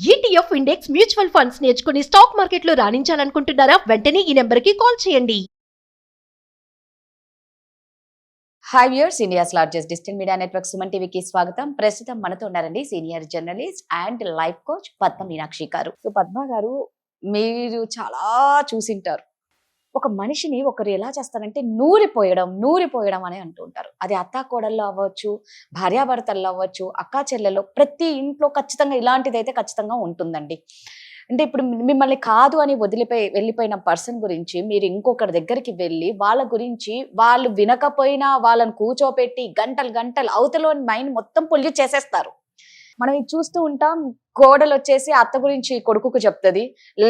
ETF index mutual funds నేర్చుకుని stock మార్కెట్లో రాణించాలనుకుంటున్నారా? వెంటనే ఈ నెంబర్కి కాల్ చేయండి. Hi viewers, India's largest digital media network Suman టీవీకి స్వాగతం. ప్రస్తుతం మనతో ఉన్నారండి senior journalist and life coach Padma Meenakshi గారు. సో పద్మ గారు, మీరు చాలా చూసింటారు. ఒక మనిషిని ఒకరు ఎలా చేస్తారంటే నూరిపోయడం అని అంటూ ఉంటారు. అది అత్తాకోడల్లో అవ్వచ్చు, భార్యాభర్తల్లో అవ్వచ్చు, అక్కా చెల్లెల్లో, ప్రతి ఇంట్లో ఖచ్చితంగా ఇలాంటిదైతే ఖచ్చితంగా ఉంటుందండి. అంటే ఇప్పుడు మిమ్మల్ని కాదు అని వెళ్ళిపోయిన పర్సన్ గురించి మీరు ఇంకొకరి దగ్గరికి వెళ్ళి వాళ్ళ గురించి వాళ్ళు వినకపోయినా వాళ్ళని కూర్చోపెట్టి గంటలు అవతలోని మైండ్ మొత్తం పొల్యూట్ చేసేస్తారు. మనం ఇది చూస్తూ ఉంటాం. కోడలు వచ్చేసి అత్త గురించి కొడుకుకు చెప్తుంది,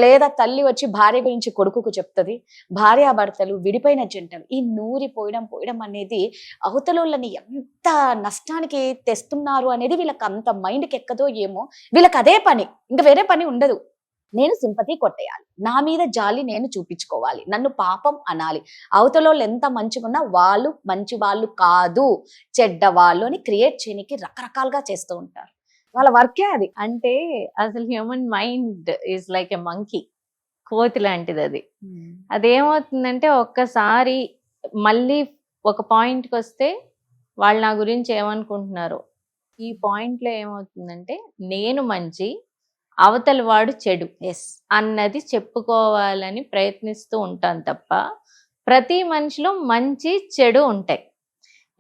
లేదా తల్లి వచ్చి భార్య గురించి కొడుకుకు చెప్తుంది. భార్యాభర్తలు, విడిపోయిన జంటలు, ఈ పోయడం అనేది అవతలోళ్ళని ఎంత నష్టానికి తెస్తున్నారు అనేది వీళ్ళకి అంత మైండ్కి ఎక్కదో ఏమో. వీళ్ళకి అదే పని, ఇంకా వేరే పని ఉండదు. నేను సింపతి కొట్టేయాలి, నా మీద జాలి నేను చూపించుకోవాలి, నన్ను పాపం అనాలి, అవతలోళ్ళు ఎంత మంచిగున్నా వాళ్ళు మంచి వాళ్ళు కాదు, చెడ్డవాళ్ళు అని క్రియేట్ చేయడానికి రకరకాలుగా చేస్తూ ఉంటారు. వాళ్ళ వర్కే అది. అంటే అసలు human mind is like a monkey, కోతి లాంటిది అది. అదేమవుతుందంటే ఒక్కసారి మళ్ళీ ఒక పాయింట్కి వస్తే వాళ్ళు నా గురించి ఏమనుకుంటున్నారు, ఈ పాయింట్లో ఏమవుతుందంటే నేను మంచి, అవతల వాడు చెడు అన్నది చెప్పుకోవాలని ప్రయత్నిస్తూ ఉంటాను తప్ప ప్రతి మనిషిలో మంచి చెడు ఉంటాయి.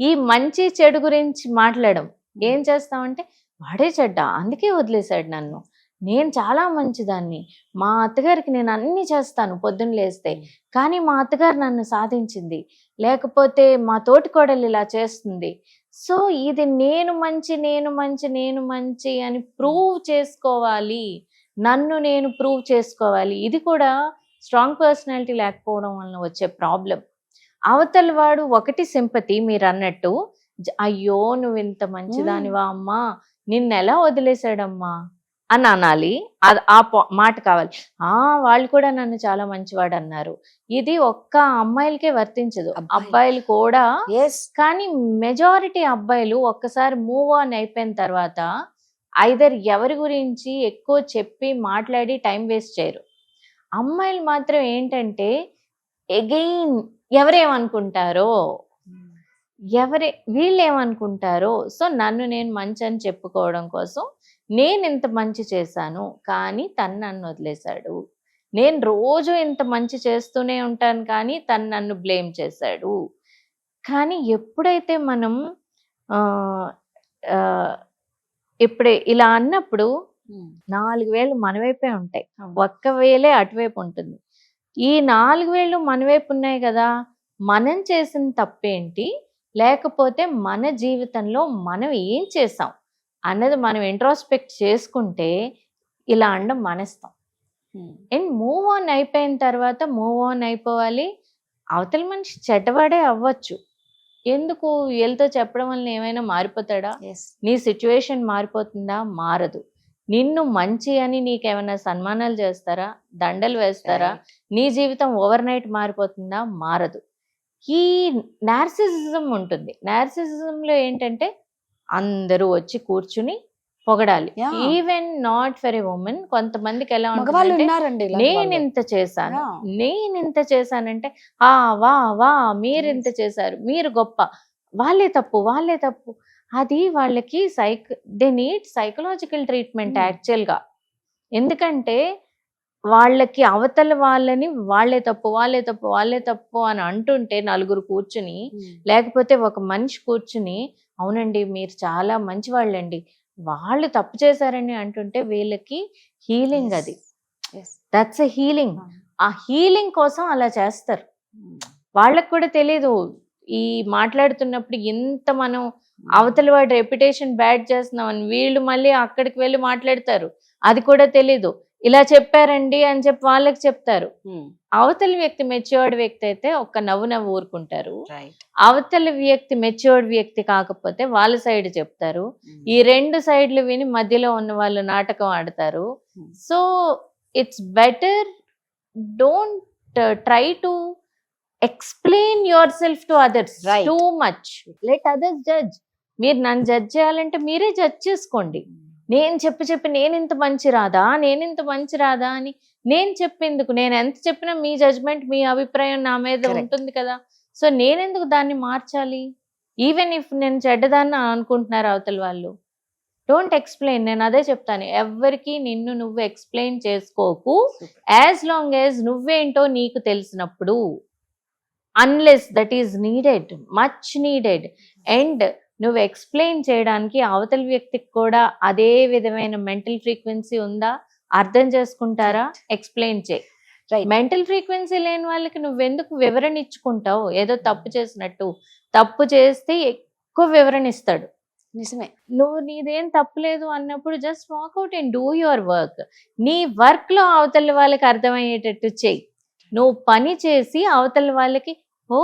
ఈ మంచి చెడు గురించి మాట్లాడడం ఏం చేస్తామంటే, వాడే చెడ్డ అందుకే వదిలేశాడు నన్ను, నేను చాలా మంచిదాన్ని, మా అత్తగారికి నేను అన్ని చేస్తాను పొద్దున్న లేస్తే, కానీ మా అత్తగారు నన్ను సాధించింది, లేకపోతే మా తోటికోడలు ఇలా చేస్తుంది. సో ఇది నేను మంచి అని ప్రూవ్ చేసుకోవాలి, నన్ను నేను ప్రూవ్ చేసుకోవాలి. ఇది కూడా స్ట్రాంగ్ పర్సనాలిటీ లేకపోవడం వలన వచ్చే ప్రాబ్లం. అవతల వాడు ఒకటి సింపతి, మీరు అన్నట్టు అయ్యో నువ్వు ఇంత మంచిదానివా అమ్మా, నిన్నెలా వదిలేశాడమ్మా అని అనాలి. ఆ మాట కావాలి. వాళ్ళు కూడా నన్ను చాలా మంచివాడు అన్నారు. ఇది ఒక్క అమ్మాయిలకే వర్తించదు, అబ్బాయిలు కూడా. కానీ మెజారిటీ అబ్బాయిలు ఒక్కసారి మూవ్ ఆన్ అయిపోయిన తర్వాత ఐదర్ ఎవరి గురించి ఎక్కువ చెప్పి మాట్లాడి టైం వేస్ట్ చేయరు. అమ్మాయిలు మాత్రం ఏంటంటే ఎగైన్ ఎవరేమనుకుంటారో, వీళ్ళేమనుకుంటారో, సో నన్ను నేను మంచి అని చెప్పుకోవడం కోసం నేను ఇంత మంచి చేశాను కానీ తను నన్ను వదిలేశాడు, నేను రోజు ఇంత మంచి చేస్తూనే ఉంటాను కానీ తను నన్ను బ్లేమ్ చేశాడు. కానీ ఎప్పుడైతే మనం ఇప్పుడే ఇలా అన్నప్పుడు 4 వేలు మన వైపే ఉంటాయి, ఒక్క వేలే అటువైపు ఉంటుంది. ఈ 4 వేలు మన వైపు ఉన్నాయి కదా, మనం చేసిన తప్పేంటి, లేకపోతే మన జీవితంలో మనం ఏం చేసాం అన్నది మనం ఇంట్రోస్పెక్ట్ చేసుకుంటే ఇలా అనడం మానేస్తాం. అండ్ మూవ్ ఆన్ అయిపోయిన తర్వాత మూవ్ ఆన్ అయిపోవాలి. అవతల మనిషి చెడ్డవాడే అవ్వచ్చు, ఎందుకు వీళ్ళతో చెప్పడం వల్ల ఏమైనా మారిపోతాడా? నీ సిచ్యువేషన్ మారిపోతుందా? మారదు. నిన్ను మంచి అని నీకేమైనా సన్మానాలు చేస్తారా, దండలు వేస్తారా? నీ జీవితం ఓవర్ నైట్ మారిపోతుందా? మారదు. ఈ నార్సిసిజం ఉంటుంది. నార్సిసిజంలో ఏంటంటే అందరూ వచ్చి కూర్చుని పొగడాలి. Even not for a woman. కొంతమందికి ఎలా ఉంటుంది, నేను ఇంత చేశానంటే వా మీరు ఇంత చేశారు, మీరు గొప్ప, వాళ్ళే తప్పు. అది వాళ్ళకి దే నీడ్ సైకలాజికల్ ట్రీట్మెంట్ యాక్చువల్గా. ఎందుకంటే వాళ్ళకి అవతల వాళ్ళని వాళ్ళే తప్పు అని అంటుంటే నలుగురు కూర్చుని, లేకపోతే ఒక మనిషి కూర్చుని అవునండి మీరు చాలా మంచి వాళ్ళండి, వాళ్ళు తప్పు చేశారని అంటుంటే వీళ్ళకి హీలింగ్. అది దట్స్ ఎ హీలింగ్. ఆ హీలింగ్ కోసం అలా చేస్తారు. వాళ్ళకు కూడా తెలీదు ఈ మాట్లాడుతున్నప్పుడు ఎంత మనం అవతల వాడి రెప్యుటేషన్ బ్యాడ్ చేస్తున్నామని. వీళ్ళు మళ్ళీ అక్కడికి వెళ్ళి మాట్లాడతారు, అది కూడా తెలీదు. ఇలా చెప్పారండి అని చెప్పి వాళ్ళకి చెప్తారు. అవతల వ్యక్తి మెచ్యూర్డ్ వ్యక్తి అయితే ఒక్క నవ్వు ఊరుకుంటారు. అవతల వ్యక్తి మెచ్యూర్డ్ వ్యక్తి కాకపోతే వాళ్ళ సైడ్ చెప్తారు. ఈ రెండు సైడ్లు విని మధ్యలో ఉన్న వాళ్ళు నాటకం ఆడతారు. So it's better don't try to explain your self to others too much. Let others judge. మీరు నన్ను జడ్జ్ చేయాలంటే మీరే జడ్జ్ చేసుకోండి. నేను చెప్పి నేనింత మంచి రాదా అని నేను చెప్పేందుకు, నేను ఎంత చెప్పినా మీ జడ్జ్మెంట్, మీ అభిప్రాయం నా మీద Correct. ఉంటుంది కదా. సో నేనెందుకు దాన్ని మార్చాలి? ఈవెన్ ఇఫ్ నేను చెడ్డదాన్ని అనుకుంటున్నారు అవతల వాళ్ళు, డోంట్ ఎక్స్ప్లెయిన్. నేను అదే చెప్తాను, ఎవరికి నిన్ను నువ్వు ఎక్స్ప్లెయిన్ చేసుకోకు, యాజ్ లాంగ్ యాజ్ నువ్వేంటో నీకు తెలిసినప్పుడు, unless that is needed, much needed. And నువ్వు ఎక్స్ప్లెయిన్ చేయడానికి అవతల వ్యక్తికి కూడా అదే విధమైన మెంటల్ ఫ్రీక్వెన్సీ ఉందా, అర్థం చేసుకుంటారా, ఎక్స్ప్లెయిన్ చేయి. Right. మెంటల్ ఫ్రీక్వెన్సీ లేని వాళ్ళకి నువ్వెందుకు వివరణ ఇచ్చుకుంటావు? ఏదో తప్పు చేసినట్టు. తప్పు చేస్తే ఎక్కువ వివరణ ఇస్తాడు. నిజమే. నువ్వు నీదేం తప్పులేదు అన్నప్పుడు just walk out and do your work. నీ వర్క్ లో అవతల వాళ్ళకి అర్థమయ్యేటట్టు చెయ్యి. నువ్వు పని చేసి అవతల వాళ్ళకి, ఓ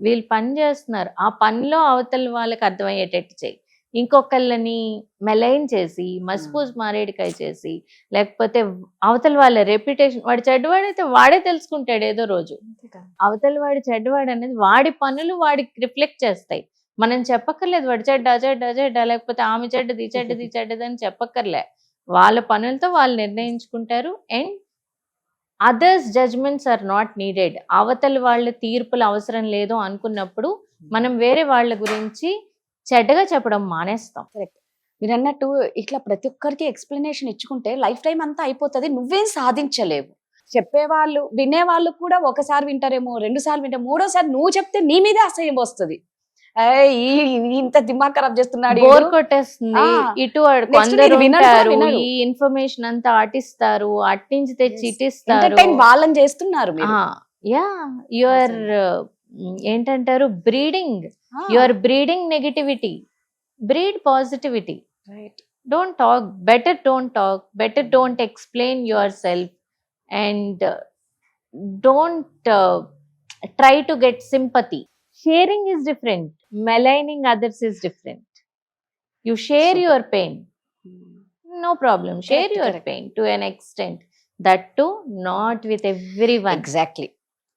వీళ్ళు పని చేస్తున్నారు, ఆ పనిలో అవతల వాళ్ళకి అర్థమయ్యేటట్టు చెయ్యి. ఇంకొకళ్ళని మెలైన్ చేసి, మస్పూస్ మారేడికాయ చేసి, లేకపోతే అవతల వాళ్ళ రెప్యుటేషన్, వాడి చెడ్డవాడైతే వాడే తెలుసుకుంటాడు ఏదో రోజు. అవతల వాడి చెడ్డవాడు అనేది వాడి పనులు వాడికి రిఫ్లెక్ట్ చేస్తాయి. మనం చెప్పక్కర్లేదు వాడి చెడ్డ, లేకపోతే ఆమె చెడ్డది అని చెప్పక్కర్లే. వాళ్ళ పనులతో వాళ్ళు నిర్ణయించుకుంటారు. And others judgments are not needed. అవతల వాళ్ళ తీర్పులు అవసరం లేదు అనుకున్నప్పుడు మనం వేరే వాళ్ళ గురించి చెడ్డగా చెప్పడం మానేస్తాం. మీరు అన్నట్టు ఇట్లా ప్రతి ఒక్కరికి ఎక్స్ప్లెనేషన్ ఇచ్చుకుంటే లైఫ్ టైం అంతా అయిపోతుంది, నువ్వేం సాధించలేవు. చెప్పేవాళ్ళు వినేవాళ్ళు కూడా ఒకసారి వింటారేమో, 2 సార్లు వింటారు, 3వ సారి నువ్వు చెప్తే నీ మీదే అసహ్యం వస్తుంది. ఇంత దిమాగ్ ఖరాబ్ చేస్తున్నాడు, బోర్ కొట్టేస్తుంది. ఆ, ఇటు next కొందరు వీడు వినడు, ఉంటారు, వినడు. ఈ ఇన్ఫర్మేషన్ అంతా అటిస్తారు, అట్టించి తెచ్చి ఇటిస్తారు. ఎంటర్టైన్ వాళ్ళని చేస్తున్నారు మీరు. యా, యువర్ ఏంటంటారు, breeding. You are breeding negativity. Breed positivity. Don't talk, better don't explain yourself, and don't try to get sympathy. Sharing is different, maligning others is different. You share your pain, no problem, share your pain to an extent, that too not with everyone. Exactly,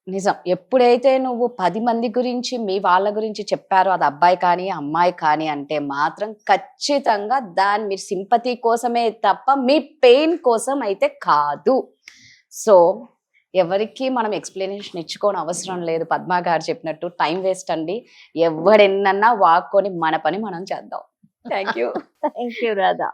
నిజం. ఎప్పుడైతే నువ్వు 10 మంది గురించి మీ వాళ్ళ గురించి చెప్పారో, అది అబ్బాయి కానీ అమ్మాయి కానీ అంటే మాత్రం ఖచ్చితంగా దాని మీరు సింపతి కోసమే తప్ప మీ పెయిన్ కోసం అయితే కాదు. సో ఎవరికి మనం ఎక్స్ప్లెనేషన్ ఇచ్చుకోని అవసరం లేదు. పద్మా గారు చెప్పినట్టు టైం వేస్ట్ అండి. ఎవడెన్నన్నా వాక్కొని మన పని మనం చేద్దాం. Thank you. Thank you, Radha.